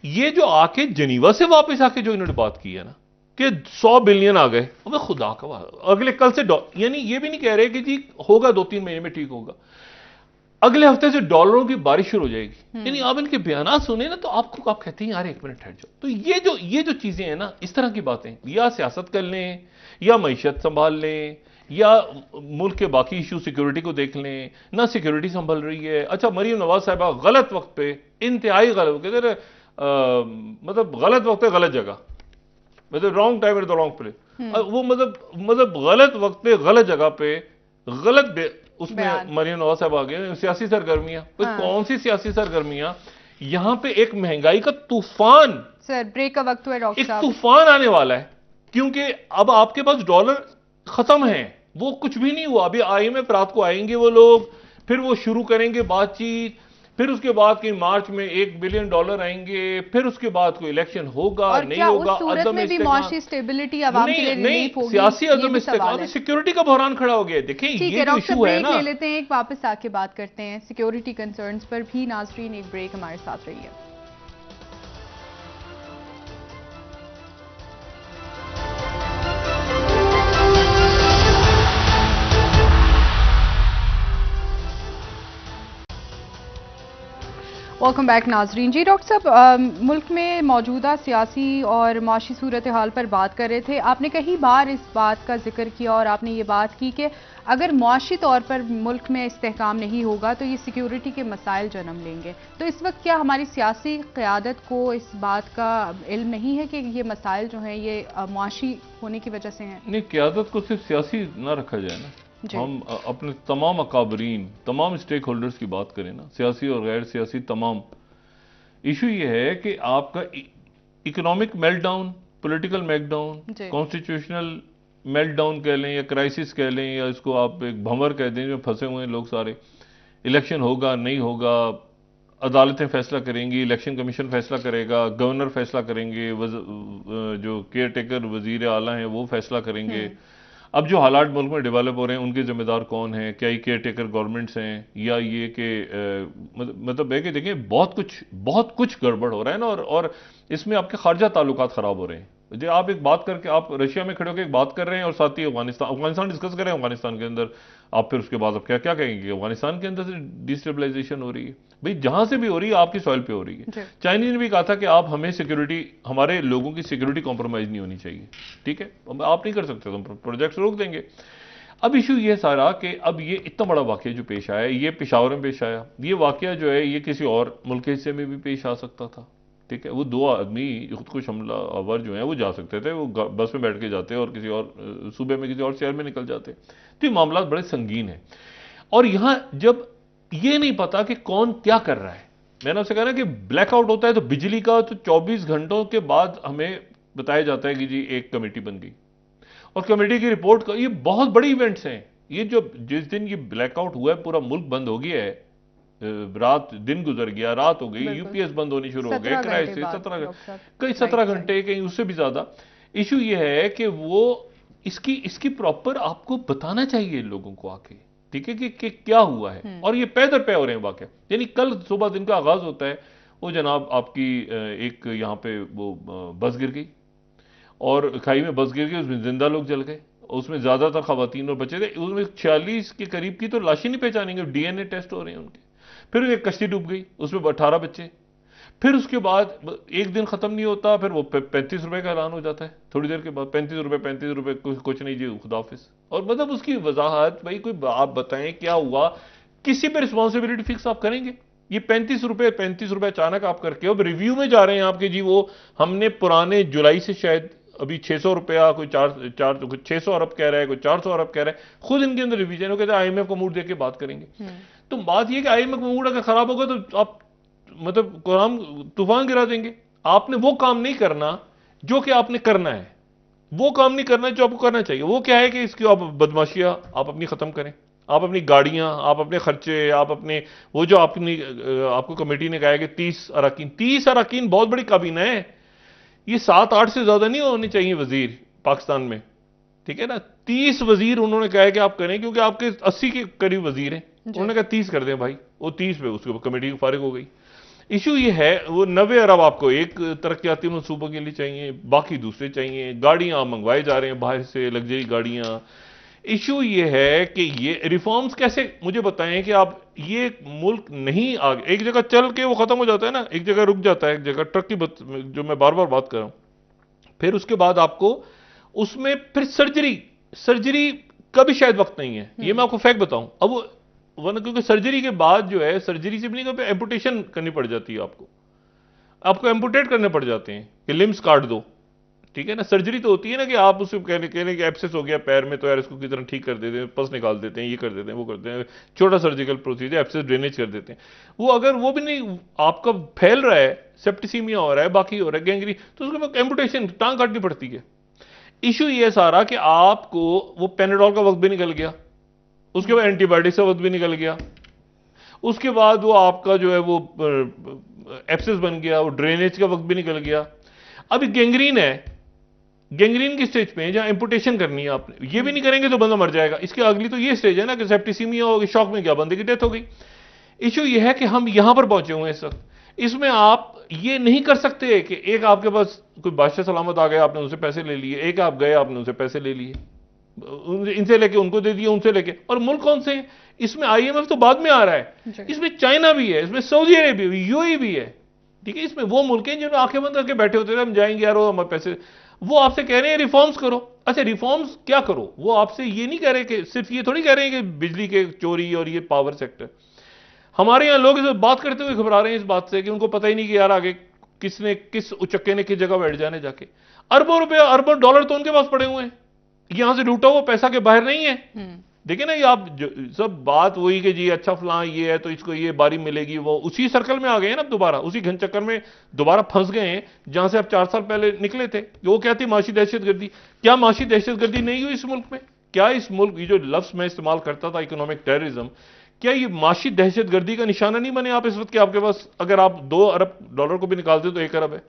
ये जो आके जनीवा से वापस आके जो इन्होंने बात की है ना कि 100 बिलियन आ गए, अब खुदा का अगले कल से यानी ये भी नहीं कह रहे कि जी होगा 2-3 महीने में ठीक होगा, अगले हफ्ते से डॉलरों की बारिश शुरू हो जाएगी। यानी आप इनके बयान सुने ना तो आपको आप कहते हैं यार 1 मिनट ठहर जाओ। तो ये जो चीजें हैं ना, इस तरह की बातें, या सियासत कर लें, या मईशत संभाल लें, या मुल्क के बाकी इशू सिक्योरिटी को देख लें, ना सिक्योरिटी संभल रही है। अच्छा, मरीम नवाज साहिबा गलत वक्त पे, इंतहाई गलत, कहते रहे मतलब गलत वक्त पे गलत जगह, मतलब wrong time at the wrong place, वो मतलब गलत वक्त पे गलत जगह पे गलत उसमें मरीम नवाज साहब आ गए। सियासी सरगर्मियां, कौन सी सियासी सरगर्मियां? यहां पे एक महंगाई का तूफान, सर ब्रेक का वक्त हुआ डॉक्टर साहब, एक तूफान आने वाला है, क्योंकि अब आपके पास डॉलर खत्म है, वो कुछ भी नहीं हुआ। अभी आईएमएफ रात को आएंगे वो लोग, फिर वो शुरू करेंगे बातचीत, फिर उसके बाद कि मार्च में $1 बिलियन आएंगे, फिर उसके बाद कोई इलेक्शन होगा नहीं होगा, सियासी अदम इस्तेकाम, सिक्योरिटी का बहरान खड़ा हो गया। देखिए ये जो इशू है ना, ले लेते हैं, एक वापस आके बात करते हैं सिक्योरिटी कंसर्न्स पर भी। नाजरीन, एक ब्रेक, हमारे साथ रहिए। वेलकम बैक नाजरीन। जी डॉक्टर साहब, मुल्क में मौजूदा सियासी और माशी सूरत हाल पर बात कर रहे थे। आपने कई बार इस बात का जिक्र किया और आपने ये बात की कि अगर मुआशी तौर पर मुल्क में इस्तेहकाम नहीं होगा तो ये सिक्योरिटी के मसाइल जन्म लेंगे। तो इस वक्त क्या हमारी सियासी क़यादत को इस बात का इल्म नहीं है कि ये मसाइल जो हैं ये मुआशी होने की वजह से हैं? नहीं, क़यादत को सिर्फ सियासी ना रखा जाए ना, हम अपने तमाम अकाबरीन, तमाम स्टेक होल्डर्स की बात करें ना, सियासी और गैर सियासी तमाम। इशू ये है कि आपका economic meltdown, political meltdown, constitutional meltdown कह लें या क्राइसिस कह लें या इसको आप एक भंवर कह दें, जो फंसे हुए हैं लोग सारे। इलेक्शन होगा नहीं होगा, अदालतें फैसला करेंगी, इलेक्शन कमीशन फैसला करेगा, गवर्नर फैसला करेंगे, जो केयर टेकर वजीर आला हैं वो फैसला करेंगे। अब जो हालात मुल्क में डेवलप हो रहे हैं उनके जिम्मेदार कौन हैं? क्या ये केयर टेकर गवर्नमेंट्स हैं या ये कि मतलब है कि देखिए बहुत कुछ गड़बड़ हो रहा है ना, और इसमें आपके खारजा ताल्लुकात खराब हो रहे हैं। जो आप एक बात करके आप रशिया में खड़े होकर एक बात कर रहे हैं और साथ ही अफगानिस्तान डिस्कस कर रहे हैं अफगानिस्तान के अंदर, आप फिर उसके बाद आप क्या क्या कहेंगे? अफगानिस्तान के अंदर से डिस्टेबलाइजेशन हो रही है। भाई जहां से भी हो रही है आपकी सॉइल पे हो रही है। चाइनीज ने भी कहा था कि आप हमें सिक्योरिटी, हमारे लोगों की सिक्योरिटी कॉम्प्रोमाइज नहीं होनी चाहिए। ठीक है, आप नहीं कर सकते तो हम प्रोजेक्ट रोक देंगे। अब इशू ये सारा कि अब ये इतना बड़ा वाकया जो पेश आया, ये पेशावर में पेश आया, ये वाकया जो है ये किसी और मुल्क के हिस्से में भी पेश आ सकता था। ठीक है, वो दो आदमी खुदकुश हमलावर जो है वो जा सकते थे, वो बस में बैठ के जाते और किसी और सूबे में किसी और शहर में निकल जाते। तो ये मामला बड़े संगीन है। और यहां जब ये नहीं पता कि कौन क्या कर रहा है, मैंने आपसे कहा ना कि ब्लैकआउट होता है तो बिजली का, तो 24 घंटों के बाद हमें बताया जाता है कि जी एक कमेटी बन गई और कमेटी की रिपोर्ट का, ये बहुत बड़ी इवेंट्स हैं। ये जो जिस दिन ये ब्लैकआउट हुआ है पूरा मुल्क बंद हो गया है, रात दिन गुजर गया, रात हो गई, यूपीएस बंद होनी शुरू हो गए, क्राइसिस 17 घंटे कहीं उससे भी ज्यादा। इशू ये है कि वो इसकी प्रॉपर आपको बताना चाहिए लोगों को आके, ठीक है, कि क्या हुआ है। और ये पै दर पै हो रहे हैं वाकया। यानी कल सुबह दिन का आगाज होता है, वो जनाब आपकी एक यहां पे वो बस गिर गई और खाई में बस गिर गई, उसमें जिंदा लोग जल गए, उसमें ज्यादातर खवातीन और बच्चे थे, उसमें 46 के करीब की तो लाशें नहीं पहचानेंगे, डीएनए टेस्ट हो रहे हैं उनके। फिर एक कश्ती डूब गई, उसमें 18 बच्चे। फिर उसके बाद एक दिन खत्म नहीं होता, फिर वो 35 रुपए का ऐलान हो जाता है थोड़ी देर के बाद, 35 रुपए कुछ नहीं जी, खुदाफिज। और मतलब उसकी वजाहत, भाई कोई आप बताएं क्या हुआ, किसी पे रिस्पॉन्सिबिलिटी फिक्स आप करेंगे? ये 35 रुपए अचानक आप करके अब रिव्यू में जा रहे हैं आपके जी, वो हमने पुराने जुलाई से शायद अभी 600 रुपया, कोई 600 अरब कह रहा है, कोई 400 अरब कह रहा है, खुद इनके अंदर रिवीजन हो, कहते हैं आईएमएफ को मूड देके बात करेंगे। तो बात यह कि आईएमएफ का मूड अगर खराब होगा तो आप मतलब कुरान तूफान गिरा देंगे। आपने वो काम नहीं करना जो कि आपने करना है, वो काम नहीं करना जो आपको करना चाहिए। वो क्या है कि इसकी आप बदमाशियां आप अपनी खत्म करें, आप अपनी गाड़ियां, आप अपने खर्चे, आप अपने वो जो आपको कमेटी ने कहा है कि 30 अरकान बहुत बड़ी काबीना है। ये 7-8 से ज्यादा नहीं होने चाहिए वजीर पाकिस्तान में, ठीक है ना। 30 वजीर उन्होंने कहा है कि आप करें, क्योंकि आपके 80 के करीब वजीर हैं। उन्होंने कहा 30 कर दें भाई, वो 30 पे उसके कमेटी फारिग हो गई। इशू ये है, वो 90 अरब आपको एक तरक्याती मनसूबों के लिए चाहिए, बाकी दूसरे चाहिए। गाड़ियां मंगवाए जा रहे हैं बाहर से, लग्जरी गाड़ियां। इशू ये है कि ये रिफॉर्म्स कैसे, मुझे बताएं कि आप ये मुल्क नहीं आगे, एक जगह चल के वो खत्म हो जाता है ना, एक जगह रुक जाता है, एक जगह ट्रक की जो मैं बार बार बात कर रहा हूं, फिर उसके बाद आपको उसमें फिर सर्जरी का भी शायद वक्त नहीं है। ये मैं आपको फैक्ट बताऊं, अब वरना क्योंकि सर्जरी के बाद जो है, सर्जरी से भी नहीं, एम्पुटेशन करनी पड़ जाती है, आपको एम्पुटेट करने पड़ जाते हैं कि लिम्स काट दो, ठीक है ना। सर्जरी तो होती है ना कि आप उससे कहने कि एब्सेस हो गया पैर में, तो यार इसको किसी तरह ठीक कर देते हैं, पस निकाल देते हैं, ये कर देते हैं, वो करते हैं, छोटा सर्जिकल प्रोसीजर, एब्सेस ड्रेनेज कर देते हैं। वो अगर वो भी नहीं आपका फैल रहा है, सेप्टिसीमिया हो रहा है, बाकी हो रहा है, गैंग्रीन, तो उसके बाद एम्पुटेशन, टांग काटनी पड़ती है। इशू ये सारा कि आपको वो पेनाडोल का वक्त भी निकल गया, उसके बाद एंटीबायोटिक का वक्त भी निकल गया, उसके बाद वो आपका जो है वो एब्सेस बन गया, वो ड्रेनेज का वक्त भी निकल गया। अभी गैंग्रीन है, गैंग्रीन की स्टेज पे जहां एम्पुटेशन करनी है आपने, ये भी नहीं करेंगे तो बंदा मर जाएगा। इसके अगली तो ये स्टेज है ना कि सेप्टिसीमिया होगी, शॉक में गया, बंदे की डेथ हो गई। इशू ये है कि हम यहां पर पहुंचे हुए हैं इस वक्त। इसमें आप ये नहीं कर सकते कि एक आपके पास कोई बादशाह सलामत आ गया, आपने उनसे पैसे ले लिए, एक आप गए आपने उनसे पैसे ले लिए, इनसे लेके उनको दे दिए, उनसे लेके, और मुल्क कौन से हैं? इसमें आईएमएफ तो बाद में आ रहा है, इसमें चाइना भी है, इसमें सऊदी अरेबिया भी, यूएई भी है, ठीक है। इसमें वो मुल्क हैं जिन्होंने आंखें बंद करके बैठे होते थे हम जाएंगे यार, वो हमारे पैसे, वो आपसे कह रहे हैं रिफॉर्म्स करो। अच्छा रिफॉर्म्स क्या करो? वो आपसे ये नहीं कह रहे कि सिर्फ ये थोड़ी कह रहे हैं कि बिजली के चोरी और ये पावर सेक्टर। हमारे यहां लोग इस बात करते हुए घबरा रहे हैं इस बात से कि उनको पता ही नहीं कि यार आगे किसने, किस उचक्के ने किस जगह बैठ जाने जाके। अरबों रुपया, अरबों डॉलर तो उनके पास पड़े हुए हैं, यहां से लूटा हुआ पैसा के बाहर नहीं है। देखिए ना, ये आप सब बात वही कि जी अच्छा फलां ये है तो इसको ये बारी मिलेगी, वो उसी सर्कल में आ गए हैं ना, दोबारा उसी घन चक्कर में दोबारा फंस गए हैं जहां से अब 4 साल पहले निकले थे। वो क्या थी? माशी दहशतगर्दी। क्या माशी दहशतगर्दी नहीं हुई इस मुल्क में? क्या इस मुल्क, ये जो लफ्ज मैं इस्तेमाल करता था इकोनॉमिक टेररिज्म, क्या ये माशी दहशतगर्दी का निशाना नहीं बने आप इस वक्त? कि आपके पास अगर आप 2 अरब डॉलर को भी निकालते तो 1 अरब है।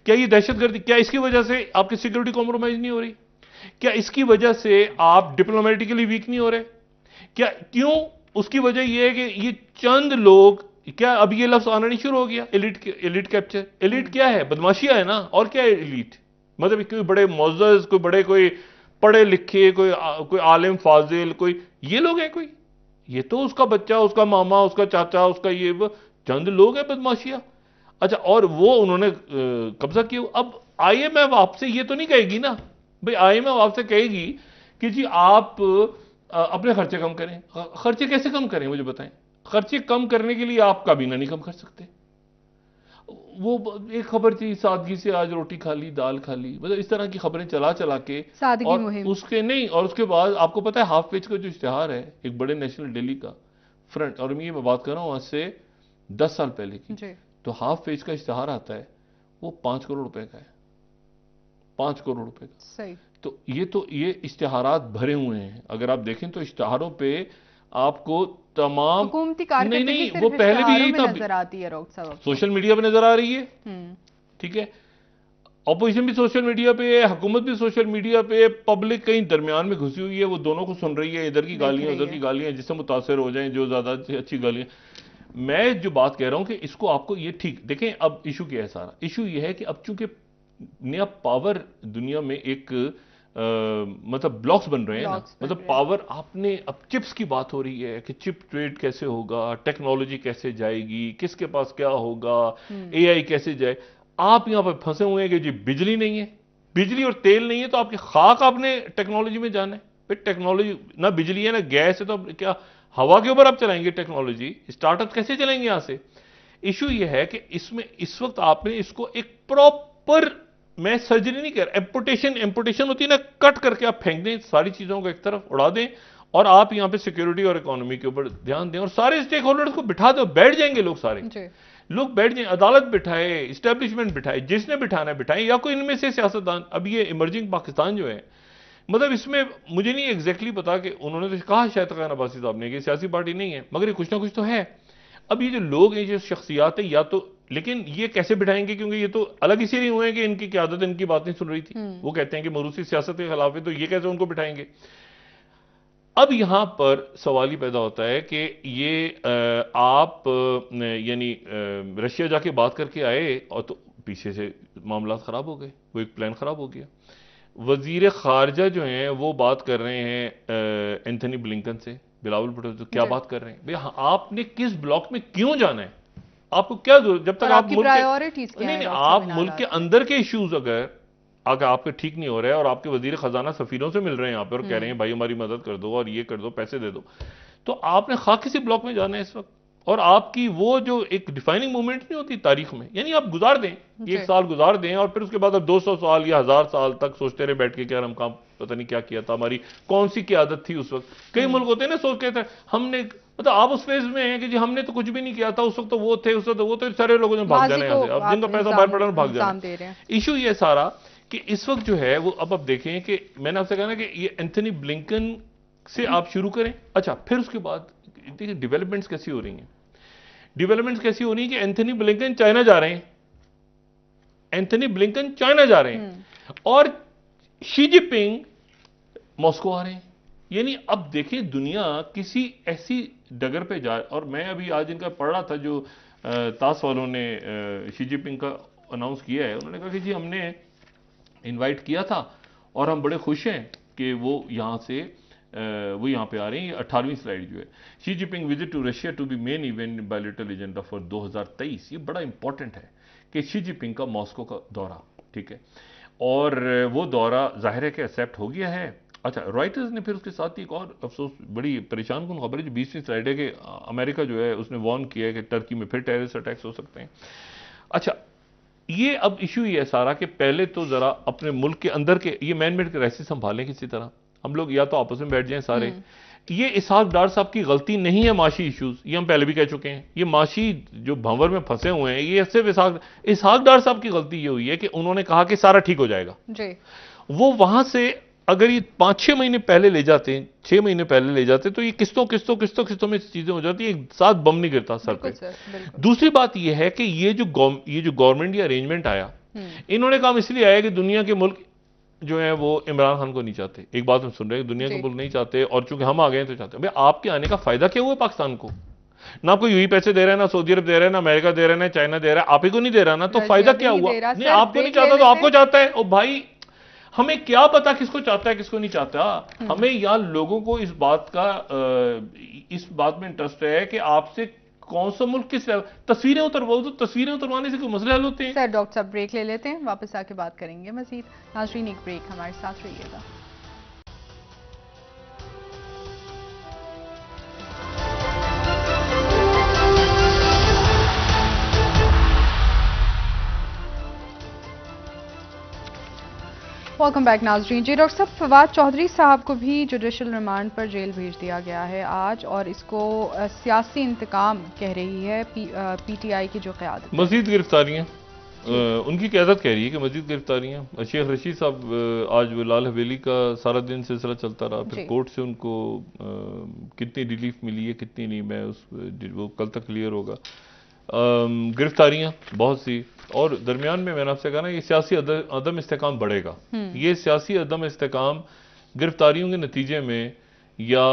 क्या ये दहशतगर्दी, क्या इसकी वजह से आपकी सिक्योरिटी कॉम्प्रोमाइज नहीं हो रही? क्या इसकी वजह से आप डिप्लोमेटिकली वीक नहीं हो रहे? क्या, क्यों? उसकी वजह यह है कि ये चंद लोग, क्या अब ये लफ्ज आना नहीं शुरू हो गया? Elite capture. एलिट क्या है? बदमाशिया है ना, और क्या है एलिट? मतलब कोई बड़े मोअज़्ज़ज़, कोई बड़े, कोई पढ़े लिखे, कोई आलिम फाजिल, कोई ये लोग हैं कोई? ये तो उसका बच्चा, उसका मामा, उसका चाचा, उसका ये वो चंद लोग हैं बदमाशिया। अच्छा, और वो उन्होंने कब्जा किया। अब आईएमएफ आपसे ये तो नहीं कहेगी ना भाई, आईएमएफ आपसे कहेगी कि जी आप अपने खर्चे कम करें। खर्चे कैसे कम करें मुझे बताएं? खर्चे कम करने के लिए आप काबीना नहीं कम कर सकते। वो एक खबर थी, सादगी से आज रोटी खा ली, दाल खा ली, मतलब इस तरह की खबरें चला चला के, सादगी और मुहिम। उसके नहीं, और उसके बाद आपको पता है हाफ पेज का जो इश्तिहार है एक बड़े नेशनल डेली का फ्रंट, और मैं बात कर रहा हूं आज से 10 साल पहले की, तो हाफ पेज का इश्तिहार आता है वो 5 करोड़ रुपए का है, 5 करोड़ रुपए का। सही। तो ये इश्तिहारात भरे हुए हैं, अगर आप देखें तो इश्तिहारों पे आपको तमाम हुकूमती नहीं वो पहले भी यही था, नजर आती है, सोशल मीडिया पे नजर आ रही है, ठीक है। ऑपोजिशन भी सोशल मीडिया पे है, हुकूमत भी सोशल मीडिया पे है, पब्लिक कहीं दरमियान में घुसी हुई है, वो दोनों को सुन रही है, इधर की गालियां उधर की गालियां, जिससे मुतासर हो जाएं जो ज्यादा अच्छी गालियां। मैं जो बात कह रहा हूं कि इसको आपको ये ठीक देखें। अब इशू क्या है? सारा इशू ये है कि अब चूंकि नया पावर दुनिया में एक मतलब ब्लॉक्स बन रहे हैं ना, मतलब पावर, आपने अब चिप्स की बात हो रही है कि चिप ट्रेड कैसे होगा, टेक्नोलॉजी कैसे जाएगी, किसके पास क्या होगा, एआई कैसे जाए। आप यहां पर फंसे हुए हैं कि जी बिजली नहीं है, बिजली और तेल नहीं है, तो आपकी खाक आपने टेक्नोलॉजी में जाना है। फिर टेक्नोलॉजी ना बिजली है ना गैस है, तो क्या हवा के ऊपर आप चलाएंगे टेक्नोलॉजी? स्टार्टअप कैसे चलेंगे यहां से? इशू यह है कि इसमें इस वक्त आपने इसको एक प्रॉपर, मैं सर्जरी नहीं कर, एम्पुटेशन होती है ना, कट करके आप फेंक दें सारी चीजों को, एक तरफ उड़ा दें, और आप यहां पे सिक्योरिटी और इकोनॉमी के ऊपर ध्यान दें, और सारे स्टेक होल्डर्स को बिठा दो, बैठ जाएंगे लोग, सारे लोग बैठ जाएं, अदालत बिठाए, इस्टेब्लिशमेंट बिठाए, जिसने बिठाना बिठाए, या कोई इनमें से सियासतदान। अब ये इमर्जिंग पाकिस्तान जो है, मतलब इसमें मुझे नहीं एग्जैक्टली पता कि उन्होंने तो कहा शायद खान अब्बासी साहब ने कि सियासी पार्टी नहीं है, मगर ये कुछ ना कुछ तो है। अब ये जो लोग हैं, जो शख्सियात है, या तो, लेकिन ये कैसे बिठाएंगे? क्योंकि ये तो अलग इसीलिए हुए हैं कि इनकी क़यादत इनकी बात नहीं सुन रही थी, वो कहते हैं कि मरूसी सियासत के खिलाफ है, तो ये कैसे उनको बिठाएंगे? अब यहां पर सवाल ही पैदा होता है कि ये आप यानी रशिया जाके बात करके आए और तो पीछे से मामला खराब हो गए, वो एक प्लान खराब हो गया। वजीर खारजा जो हैं वो बात कर रहे हैं एंथनी ब्लिंकन से, बिलावल भुट्टो, तो क्या बात कर रहे हैं भाई? आपने किस ब्लॉक में क्यों जाना है? आपको क्या जरूरत? जब तक आप मुल्क नहीं, आप मुल्क के अंदर के इश्यूज अगर आपके ठीक नहीं हो रहे हैं, और आपके वजीर खजाना सफीरों से मिल रहे हैं यहाँ पे और कह रहे हैं भाई हमारी मदद कर दो और ये कर दो, पैसे दे दो, तो आपने खा किसी ब्लॉक में जाना है इस वक्त? और आपकी वो जो एक डिफाइनिंग मोमेंट नहीं होती तारीख में, यानी आप गुजार दें, 1 साल गुजार दें, और फिर उसके बाद अब 200 साल या 1000 साल तक सोचते रहे बैठ के कि यार हम काम पता नहीं क्या किया था, हमारी कौन सी की आदत थी उस वक्त। कई मुल्क होते हैं ना, सोच के थे हमने, मतलब आप उस फेज में हैं कि जी हमने तो कुछ भी नहीं किया था उस वक्त, तो वो थे उस वक्त, वो तो सारे लोगों ने भाग जाना है, अब जिनका पैसा बाहर पड़ा भाग जाना। इशू ये सारा कि इस वक्त जो है वो, अब आप देखें कि मैंने आपसे कहा ना कि ये एंथनी ब्लिंकन से आप शुरू करें। अच्छा, फिर उसके बाद देखिए डेवलपमेंट्स कैसी हो रही हैं, डेवलपमेंट्स कैसी हो रही है कि एंथनी ब्लिंकन चाइना जा रहे हैं, एंथनी ब्लिंकन चाइना जा रहे हैं, और शी जिनपिंग मॉस्को आ रहे हैं। यानी अब देखें दुनिया किसी ऐसी डगर पे जा, और मैं अभी आज इनका पढ़ रहा था जो ताश वालों ने शी जिनपिंग का अनाउंस किया है, उन्होंने कहा कि जी हमने इनवाइट किया था और हम बड़े खुश हैं कि वो यहाँ पे आ रहे हैं। ये 18वीं स्लाइड जो है, Xi Jinping visit to Russia to be main event bilateral agenda for 2023। ये बड़ा इंपॉर्टेंट है कि शी जिनपिंग का मॉस्को का दौरा, ठीक है, और वो दौरा जाहिर है कि एक्सेप्ट हो गया है। अच्छा, रॉयटर्स ने फिर उसके साथ ही एक और अफसोस, बड़ी परेशान कुन खबर है जो 20वीं स्लाइड है कि अमेरिका जो है उसने वार्न किया है कि टर्की में फिर टेररिस्ट अटैक्स हो सकते हैं। अच्छा, ये अब इशू ये है सारा कि पहले तो जरा अपने मुल्क के अंदर के ये मैन मेड क्राइसिस संभालें किसी तरह। हम लोग या तो आपस में बैठ जाएं सारे। ये इसहाक डार साहब की गलती नहीं है माशी इश्यूज, ये हम पहले भी कह चुके हैं। ये माशी जो भंवर में फंसे हुए हैं, ये सिर्फ इसहाक डार साहब की गलती ये हुई है कि उन्होंने कहा कि सारा ठीक हो जाएगा जी। वो वहां से अगर ये 5-6 महीने पहले ले जाते, 6 महीने पहले ले जाते, तो ये किस्तों में चीजें हो जाती, एक साथ बम नहीं गिरता सर पे। दूसरी बात ये है कि ये जो गवर्नमेंट या अरेंजमेंट आया, इन्होंने काम इसलिए आया कि दुनिया के मुल्क जो है वो इमरान खान को नहीं चाहते। एक बात हम सुन रहे हैं, दुनिया के मुल्क नहीं चाहते, और चूंकि हम आ गए तो चाहते हैं। भाई, आपके आने का फायदा क्या हुआ पाकिस्तान को? ना आपको यूएई पैसे दे रहा है, ना सऊदी अरब दे रहा है, ना अमेरिका दे रहा है, ना चाइना दे रहा है, आप ही को नहीं दे रहा ना, तो फायदा क्या हुआ? नहीं, आपको नहीं चाहता तो आपको चाहता है। और भाई, हमें क्या पता किसको चाहता है किसको नहीं चाहता। हमें यहां लोगों को इस बात में इंटरेस्ट है कि आपसे कौन सा मुल्क किस तस्वीरें उतरवाओ, तो तस्वीरें उतरवाने से कोई मसले हल होते हैं? सर, डॉक्टर साहब ब्रेक ले लेते हैं, वापस आके बात करेंगे मजीद। नाज़रीन, एक ब्रेक, हमारे साथ रहिएगा। वेलकम बैक नाज़रीन। जी डॉक्टर साहब, फवाद चौधरी साहब को भी जुडिशल रिमांड पर जेल भेज दिया गया है आज, और इसको सियासी इंतकाम कह रही है पीटीआई की जो क़यादत। मज़ीद गिरफ्तारियां, उनकी क़यादत कह रही है कि मज़ीद गिरफ्तारियां। शेख रशीद साहब, आज वो लाल हवेली का सारा दिन सिलसिला चलता रहा, फिर कोर्ट से उनको कितनी रिलीफ मिली है कितनी नहीं, वो कल तक क्लियर होगा। गिरफ्तारियां बहुत सी, और दरमियान में मैंने आपसे कहा ना, ये सियासी अदम इस्तेकाम बढ़ेगा। ये सियासी अदम इस्तेकाम गिरफ्तारियों के नतीजे में या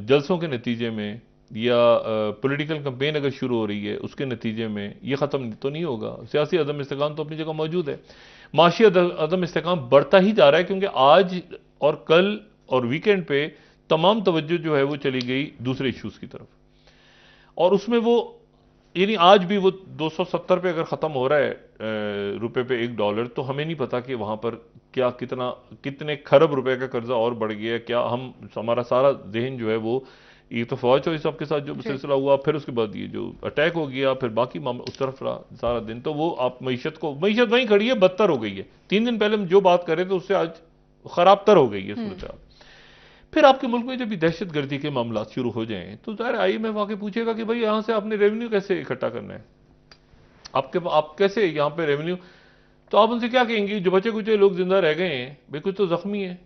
जलसों के नतीजे में या पॉलिटिकल कैंपेन अगर शुरू हो रही है उसके नतीजे में ये ख़त्म तो नहीं होगा। सियासी अदम इस्तेकाम तो अपनी जगह मौजूद है, माशी अदम इस्तेकाम बढ़ता ही जा रहा है, क्योंकि आज और कल और वीकेंड पे तमाम तवज्जो जो है वो चली गई दूसरे इशूज़ की तरफ, और उसमें वो यानी आज भी वो 270 पे अगर ख़त्म हो रहा है रुपए पे $1, तो हमें नहीं पता कि वहाँ पर क्या कितने खरब रुपए का कर्जा और बढ़ गया है। क्या हमारा सारा जहन जो है वो, ये तो फवाद चौधरी साहब के साथ जो सिलसिला हुआ, फिर उसके बाद ये जो अटैक हो गया, फिर बाकी मामला उस तरफ रहा सारा दिन, तो वो आप मीशत वहीं खड़ी है, बदतर हो गई है। 3 दिन पहले हम जो बात कर रहे थे उससे आज खराब तर हो गई है सूरत। फिर आपके मुल्क में जब दहशत गर्दी के मामला शुरू हो जाएं तो ज़ाहिर IMF आके पूछेगा कि भाई यहाँ से आपने रेवेन्यू कैसे इकट्ठा करना है, आप कैसे यहाँ पे रेवेन्यू, तो आप उनसे क्या कहेंगे? जो बचे कुछ लोग जिंदा रह गए हैं, भाई कुछ तो जख्मी है,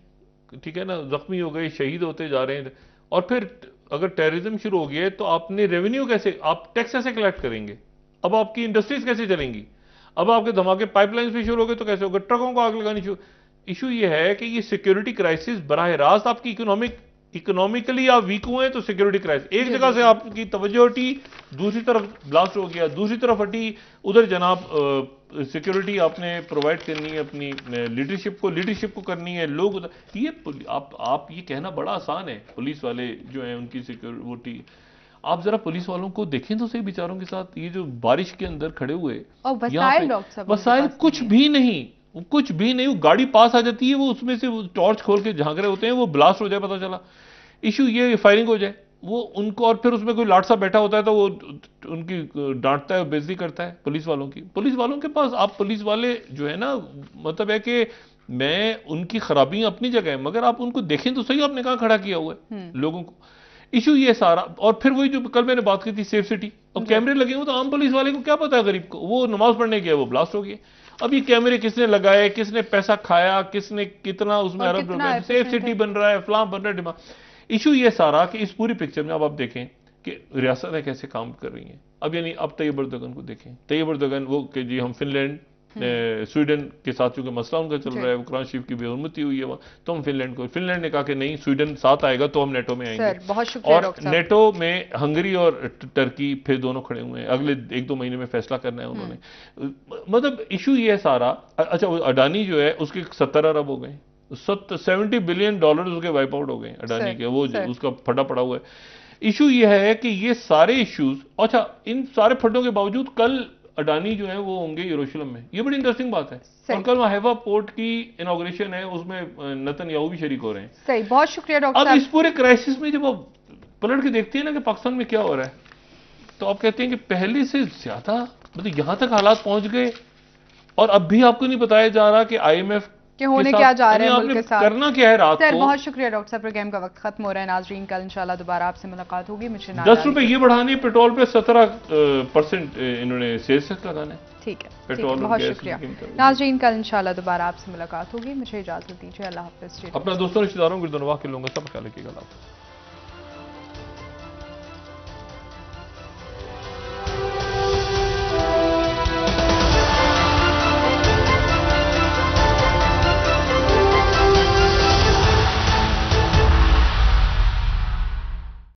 ठीक है ना, जख्मी हो गए, शहीद होते जा रहे हैं, और फिर अगर टेररिज्म शुरू हो गया है तो आपने रेवेन्यू कैसे, आप टैक्स कैसे कलेक्ट करेंगे? अब आपकी इंडस्ट्रीज कैसे चलेंगी? अब आपके धमाके पाइपलाइंस भी शुरू हो गए तो कैसे होगा? ट्रकों को आग लगानी शुरू। इशू ये है कि ये सिक्योरिटी क्राइसिस बराह रास्त आपकी इकोनॉमिकली आप वीक हुए हैं तो सिक्योरिटी क्राइसिस, एक जगह से आपकी तवज्जो हटी, दूसरी तरफ ब्लास्ट हो गया, दूसरी तरफ हटी, उधर जनाब सिक्योरिटी आपने प्रोवाइड करनी है अपनी लीडरशिप को करनी है, लोग ये आप ये कहना बड़ा आसान है। पुलिस वाले जो हैं उनकी सिक्योरिटी, आप जरा पुलिस वालों को देखें तो सही, बेचारों के साथ ये जो बारिश के अंदर खड़े हुए, वसाइल कुछ भी नहीं, वो गाड़ी पास आ जाती है, वो उसमें से वो टॉर्च खोल के झांक रहे होते हैं, वो ब्लास्ट हो जाए, पता चला। इशू ये फायरिंग हो जाए वो उनको, और फिर उसमें कोई लाट सा बैठा होता है तो वो उनकी डांटता है, बेइज्जती करता है पुलिस वालों की। पुलिस वालों के पास, आप पुलिस वाले जो है ना, मतलब है कि मैं उनकी खराबियां अपनी जगह है, मगर आप उनको देखें तो सही, आपने कहां खड़ा किया हुआ है लोगों को। इशू ये सारा, और फिर वही जो कल मैंने बात की थी सेफ सिटी, अब कैमरे लगे हुए तो आम पुलिस वाले को क्या पता है, गरीब को, वो नमाज पढ़ने गया, वो ब्लास्ट हो गया। अब ये कैमरे किसने लगाए, किसने पैसा खाया, किसने कितना उसमें अरब रुपए, सेफ सिटी बन रहा है, फलां बन रहा है। इशू ये सारा कि इस पूरी पिक्चर में अब आप देखें कि रियासतें कैसे काम कर रही हैं। अब यानी अब तैयब एर्दोगन को देखें, तैयब एर्दोगन वो कि जी हम फिनलैंड स्वीडन के साथ चूंकि मसला उनका चल रहा है, वो कुरान शरीफ की बेहरमती हुई है, तो हम फिनलैंड ने कहा कि नहीं, स्वीडन साथ आएगा तो हम नेटो में आएंगे, और नेटो में हंगरी और टर्की फिर दोनों खड़े हुए हैं, अगले 1-2 महीने में फैसला करना है उन्होंने। मतलब इशू ये है सारा। अच्छा, अडानी जो है उसके 70 अरब हो गए, $70 बिलियन उसके वाइप आउट हो गए अडानी के, वो उसका फटा पड़ा हुआ है। इशू ये है कि ये सारे इश्यूज, अच्छा इन सारे फटों के बावजूद कल अडानी जो है वो होंगे यरूशलेम में, ये बड़ी इंटरेस्टिंग बात है। और कल वहां हैवा पोर्ट की इनॉग्रेशन है, उसमें नेतन्याहू भी शरीक हो रहे हैं। सही, बहुत शुक्रिया डॉक्टर अब साहब। इस पूरे क्राइसिस में जब आप पलट के देखते हैं ना कि पाकिस्तान में क्या हो रहा है, तो आप कहते हैं कि पहले से ज्यादा मतलब यहां तक हालात पहुंच गए, और अब भी आपको नहीं बताया जा रहा कि IMF कि होने क्या जा रहा है मुल्क के साथ, करना क्या है रात को। को। बहुत शुक्रिया डॉक्टर साहब, प्रोग्राम का वक्त खत्म हो रहा है। नाजरीन कल इंशाल्लाह दोबारा आपसे मुलाकात होगी। मुझे 10 रुपए ये बढ़ाने, पेट्रोल पे 17% इन्होंने सेल्स टैक्स लगाना है। ठीक है, पेट्रोल, बहुत शुक्रिया नाजरीन, कल इंशाल्लाह दोबारा आपसे मुलाकात होगी। मुझे इजाजत दीजिए, अल्लाह हाफिज़। अपना दोस्तों रिश्तेदारों गिरदनवाह के लोगों का सब ख्याल रखिएगा।